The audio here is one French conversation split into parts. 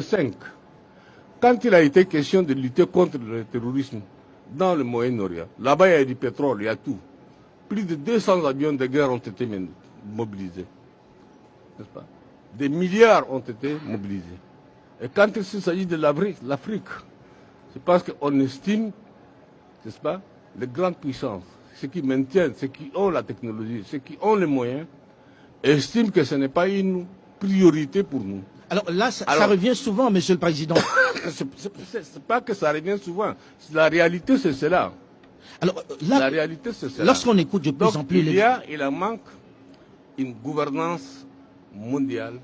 5, quand il a été question de lutter contre le terrorisme dans le Moyen-Orient, là-bas il y a du pétrole, il y a tout. Plus de 200 avions de guerre ont été mobilisés. N'est-ce pas? Des milliards ont été mobilisés. Et quand il s'agit de l'Afrique, c'est parce qu'on estime, n'est-ce pas, les grandes puissances, ceux qui maintiennent, ceux qui ont la technologie, ceux qui ont les moyens, estiment que ce n'est pas une priorité pour nous. Alors là, ça revient souvent, Monsieur le Président. C'est pas que ça revient souvent. La réalité, c'est cela. Alors là, la réalité, c'est cela. Lorsqu'on écoute de plus en plus il en manque une gouvernance mondiale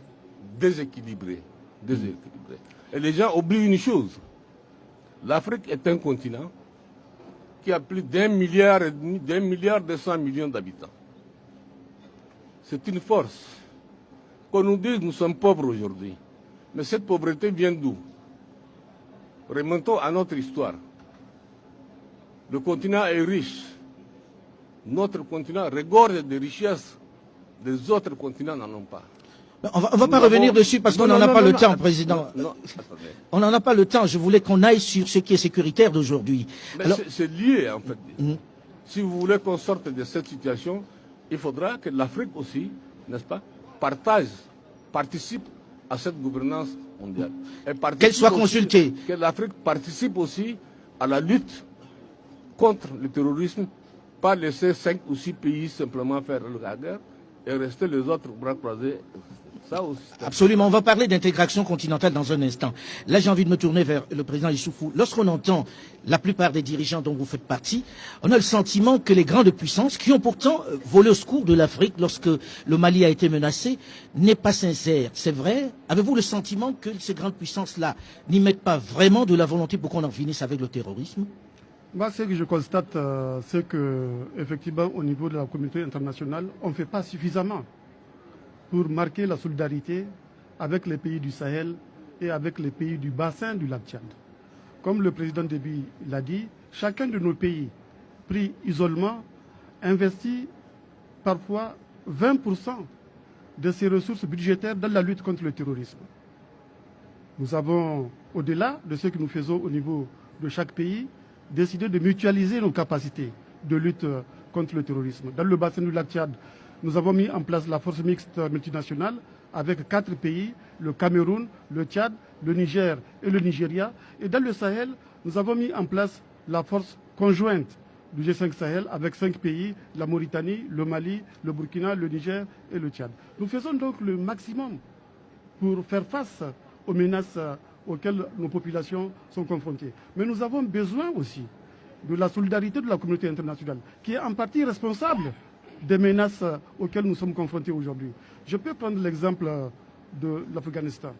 déséquilibrée. Et les gens oublient une chose. L'Afrique est un continent qui a plus d'1,5 milliard, d'1,2 milliard d'habitants. C'est une force. Qu'on nous dise que nous sommes pauvres aujourd'hui. Mais cette pauvreté vient d'où? Remontons à notre histoire. Le continent est riche. Notre continent regorge des richesses. Les autres continents n'en ont pas. On va pas revenir dessus parce qu'on n'en a pas le temps, Président. On n'en a pas le temps. Je voulais qu'on aille sur ce qui est sécuritaire d'aujourd'hui. C'est lié, en fait. Si vous voulez qu'on sorte de cette situation, il faudra que l'Afrique aussi, n'est-ce pas, participe à cette gouvernance mondiale. Qu'elle soit consultée. Que l'Afrique participe aussi à la lutte contre le terrorisme, pas laisser 5 ou 6 pays simplement faire la guerre et rester les autres bras croisés. Ça aussi, absolument, on va parler d'intégration continentale dans un instant. Là, j'ai envie de me tourner vers le président Issoufou. Lorsqu'on entend la plupart des dirigeants dont vous faites partie, on a le sentiment que les grandes puissances, qui ont pourtant volé au secours de l'Afrique lorsque le Mali a été menacé, n'est pas sincère. C'est vrai? Avez-vous le sentiment que ces grandes puissances-là n'y mettent pas vraiment de la volonté pour qu'on en finisse avec le terrorisme? Moi, ce que je constate, c'est que, effectivement, au niveau de la communauté internationale, on ne fait pas suffisamment pour marquer la solidarité avec les pays du Sahel et avec les pays du bassin du lac Tchad. Comme le président Déby l'a dit, chacun de nos pays, pris isolement, investit parfois 20% de ses ressources budgétaires dans la lutte contre le terrorisme. Nous avons, au-delà de ce que nous faisons au niveau de chaque pays, décidé de mutualiser nos capacités de lutte contre le terrorisme. Dans le bassin du lac Tchad, nous avons mis en place la force mixte multinationale avec 4 pays, le Cameroun, le Tchad, le Niger et le Nigeria. Et dans le Sahel, nous avons mis en place la force conjointe du G5 Sahel avec 5 pays, la Mauritanie, le Mali, le Burkina, le Niger et le Tchad. Nous faisons donc le maximum pour faire face aux menaces auxquelles nos populations sont confrontées. Mais nous avons besoin aussi de la solidarité de la communauté internationale, qui est en partie responsable des menaces auxquelles nous sommes confrontés aujourd'hui. Je peux prendre l'exemple de l'Afghanistan.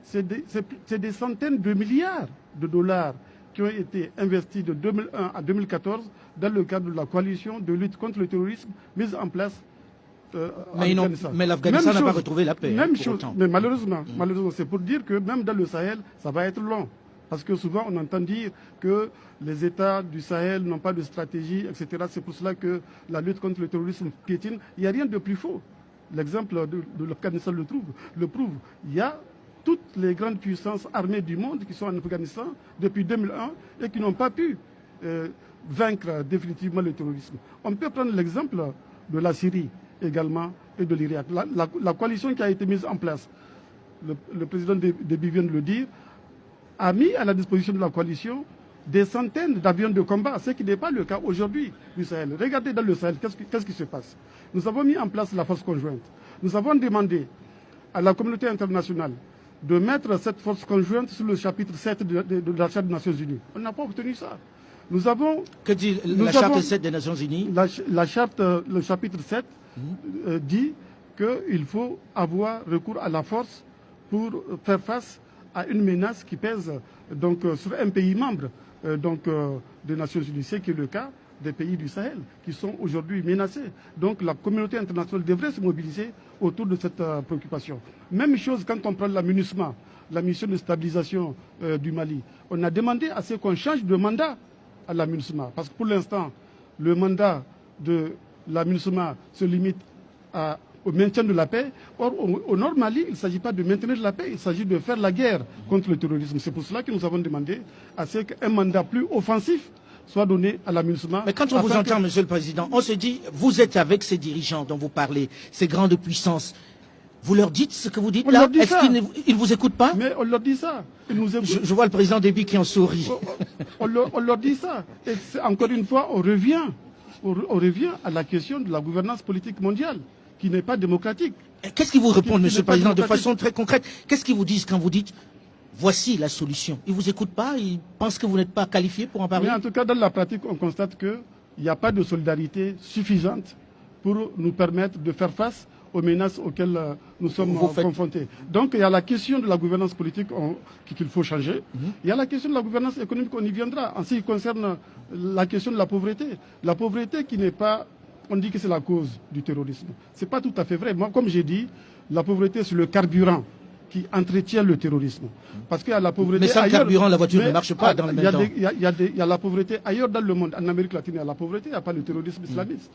C'est des centaines de milliards de dollars qui ont été investis de 2001 à 2014 dans le cadre de la coalition de lutte contre le terrorisme mise en place mais l'Afghanistan n'a pas retrouvé la paix. Même chose, mais malheureusement, c'est pour dire que même dans le Sahel, ça va être long. Parce que souvent, on entend dire que les États du Sahel n'ont pas de stratégie, etc. C'est pour cela que la lutte contre le terrorisme piétine. Il n'y a rien de plus faux. L'exemple de l'Afghanistan le prouve. Il y a toutes les grandes puissances armées du monde qui sont en Afghanistan depuis 2001 et qui n'ont pas pu vaincre définitivement le terrorisme. On peut prendre l'exemple de la Syrie également et de l'Irak. La coalition qui a été mise en place, le président Déby vient de le dire, a mis à la disposition de la coalition des centaines d'avions de combat, ce qui n'est pas le cas aujourd'hui du Sahel. Regardez dans le Sahel, qu'est-ce qui se passe? Nous avons mis en place la force conjointe. Nous avons demandé à la communauté internationale de mettre cette force conjointe sur le chapitre 7 de la Charte des Nations Unies. On n'a pas obtenu ça. Nous avons... Que dit la Charte 7 des Nations Unies? La charte, le chapitre 7 dit qu'il faut avoir recours à la force pour faire face à une menace qui pèse donc, sur un pays membre des Nations Unies. C'est qui est le cas des pays du Sahel qui sont aujourd'hui menacés. Donc la communauté internationale devrait se mobiliser autour de cette préoccupation. Même chose quand on prend la MINUSMA, la mission de stabilisation du Mali. On a demandé à ce qu'on change de mandat à la MINUSMA. Parce que pour l'instant, le mandat de la MINUSMA se limite au maintien de la paix. Or, au Nord Mali, il ne s'agit pas de maintenir la paix, il s'agit de faire la guerre contre le terrorisme. C'est pour cela que nous avons demandé à ce qu'un mandat plus offensif soit donné à la MINUSMA. Mais quand on vous entend, Monsieur le Président, on se dit, vous êtes avec ces dirigeants dont vous parlez, ces grandes puissances. Vous leur dites ce que vous dites là? Est-ce qu'ils ne vous écoutent pas? Mais on leur dit ça. Je vois le président Déby qui en sourit. On leur dit ça. Et encore une fois, on revient à la question de la gouvernance politique mondiale, qui n'est pas démocratique. Qu'est-ce qu'ils vous répondent, Monsieur le Président, de façon très concrète? Qu'est-ce qu'ils vous disent quand vous dites voici la solution? Ils ne vous écoutent pas? Ils pensent que vous n'êtes pas qualifié pour en parler? Mais en tout cas, dans la pratique, on constate qu'il n'y a pas de solidarité suffisante pour nous permettre de faire face aux menaces auxquelles nous sommes confrontés. Donc il y a la question de la gouvernance politique qu'il faut changer. Il y a la question de la gouvernance économique, on y viendra. En ce qui concerne la question de la pauvreté qui n'est pas... On dit que c'est la cause du terrorisme. Ce n'est pas tout à fait vrai. Moi, comme j'ai dit, la pauvreté, c'est le carburant qui entretient le terrorisme. Parce qu'il y a la pauvreté. Mais sans ailleurs, carburant, la voiture ne marche pas dans le même temps. Il y a la pauvreté ailleurs dans le monde. En Amérique latine, il y a la pauvreté, il n'y a pas le terrorisme islamiste.